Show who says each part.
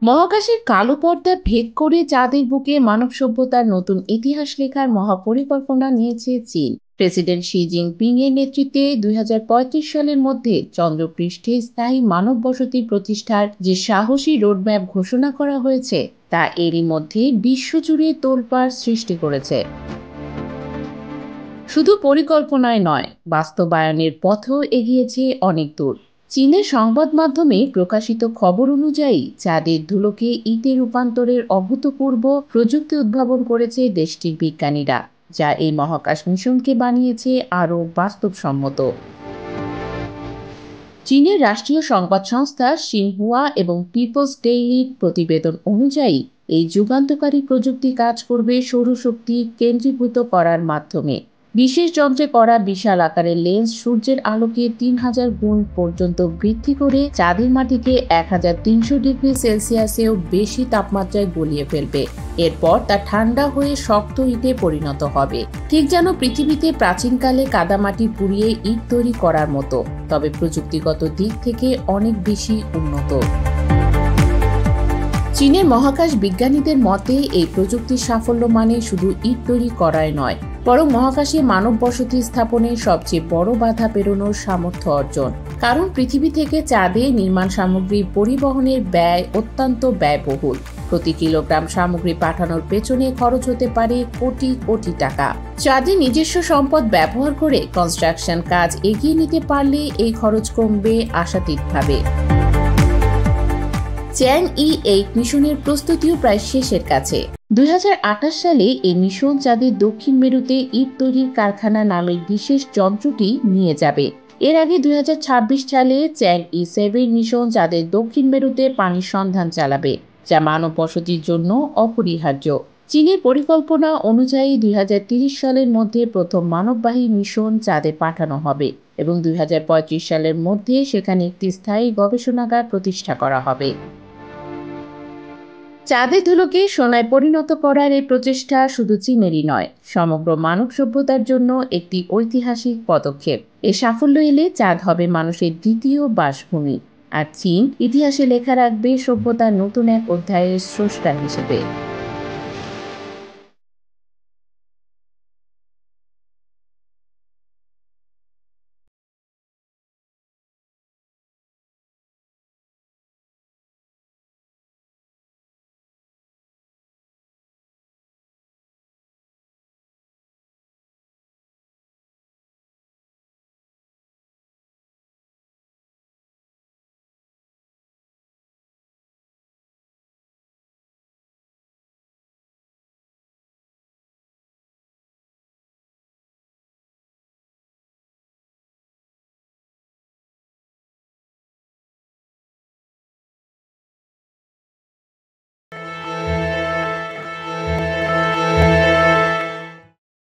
Speaker 1: মহাকাশের কালো পর্দা ভেদ করে চাঁদের বুকে মানব সভ্যতার নতুন ইতিহাস লেখার মহাপরিকল্পনা নিয়েছে চীন। প্রেসিডেন্ট শি জিনপিং এর নেতৃত্বে 2035 সালের মধ্যে চন্দ্রপৃষ্ঠে স্থায়ী মানব বসতি প্রতিষ্ঠার যে সাহসী রোডম্যাপ ঘোষণা করা হয়েছে তা এরই মধ্যে বিশ্বজুড়ে তোলপাড় সৃষ্টি করেছে। শুধু পরিকল্পনায় নয়, বাস্তবায়নের পথও এগিয়েছে অনেক দূর। চীনের সংবাদ মাধ্যমে প্রকাশিত খবর অনুযায়ী চাঁদের ধুলোকে ইটে রূপান্তরের অভূতপূর্ব প্রযুক্তি উদ্ভাবন করেছে দেশটির বিজ্ঞানীরা, যা এই মহাকাশ মিশনকে বানিয়েছে আরও বাস্তবসম্মত। চীনের রাষ্ট্রীয় সংবাদ সংস্থা সিনহুয়া এবং পিপলস ডেইলির প্রতিবেদন অনুযায়ী এই যুগান্তকারী প্রযুক্তি কাজ করবে সৌরশক্তি কেন্দ্রীভূত করার মাধ্যমে। বিশেষ যন্ত্রে করা বিশাল আকারের লেন্স সূর্যের আলোকে 3000 গুণ পর্যন্ত বৃদ্ধি করে চাঁদের মাটিকে 1300 ডিগ্রি সেলসিয়াসেও বেশি তাপমাত্রায় গলিয়ে ফেলবে। এরপর তা ঠান্ডা হয়ে শক্ত ইটে পরিণত হবে, ঠিক যেন পৃথিবীতে প্রাচীনকালে কাদামাটি পুড়িয়ে ইট তৈরি করার মতো, তবে প্রযুক্তিগত দিক থেকে অনেক বেশি উন্নত। চীনের মহাকাশ বিজ্ঞানীদের মতে এই প্রযুক্তির সাফল্য মানে শুধু ইট তৈরি করাই নয়, বরং মহাকাশে মানব বসতি স্থাপনের সবচেয়ে বড় বাধা পেরোনোর সামর্থ্য অর্জন। কারণ পৃথিবী থেকে চাঁদে নির্মাণ সামগ্রী পরিবহনের ব্যয় অত্যন্ত ব্যয়বহুল। প্রতি কিলোগ্রাম সামগ্রী পাঠানোর পেছনে খরচ হতে পারে কোটি কোটি টাকা। চাঁদে নিজস্ব সম্পদ ব্যবহার করে কনস্ট্রাকশন কাজ এগিয়ে নিতে পারলে এই খরচ কমবে আশাতীতভাবে। চ্যাং-ই-8 মিশনের প্রস্তুতিও প্রায় শেষের কাছে। 2028 সালে এই মিশন চাঁদের দক্ষিণ মেরুতে ইট তৈরির কারখানা নামে বিশেষ যন্ত্রটি নিয়ে যাবে। এর আগে 2026 সালে চ্যাং-ই-7 মিশন চাঁদের দক্ষিণ মেরুতে পানির সন্ধান চালাবে, যা মানব বসতির জন্য অপরিহার্য। চীনের পরিকল্পনা অনুযায়ী 2030 সালের মধ্যে প্রথম মানববাহী মিশন চাঁদে পাঠানো হবে এবং 2035 সালের মধ্যে সেখানে একটি স্থায়ী গবেষণাগার প্রতিষ্ঠা করা হবে। চাঁদের ধুলোকে সোনায় পরিণত করার এই প্রচেষ্টা শুধু চীনেরই নয়, সমগ্র মানব সভ্যতার জন্য একটি ঐতিহাসিক পদক্ষেপ। এ সাফল্য এলে চাঁদ হবে মানুষের দ্বিতীয় বাসভূমি, আর চীন ইতিহাসে লেখা রাখবে সভ্যতার নতুন এক অধ্যায়ের স্রষ্টা হিসেবে।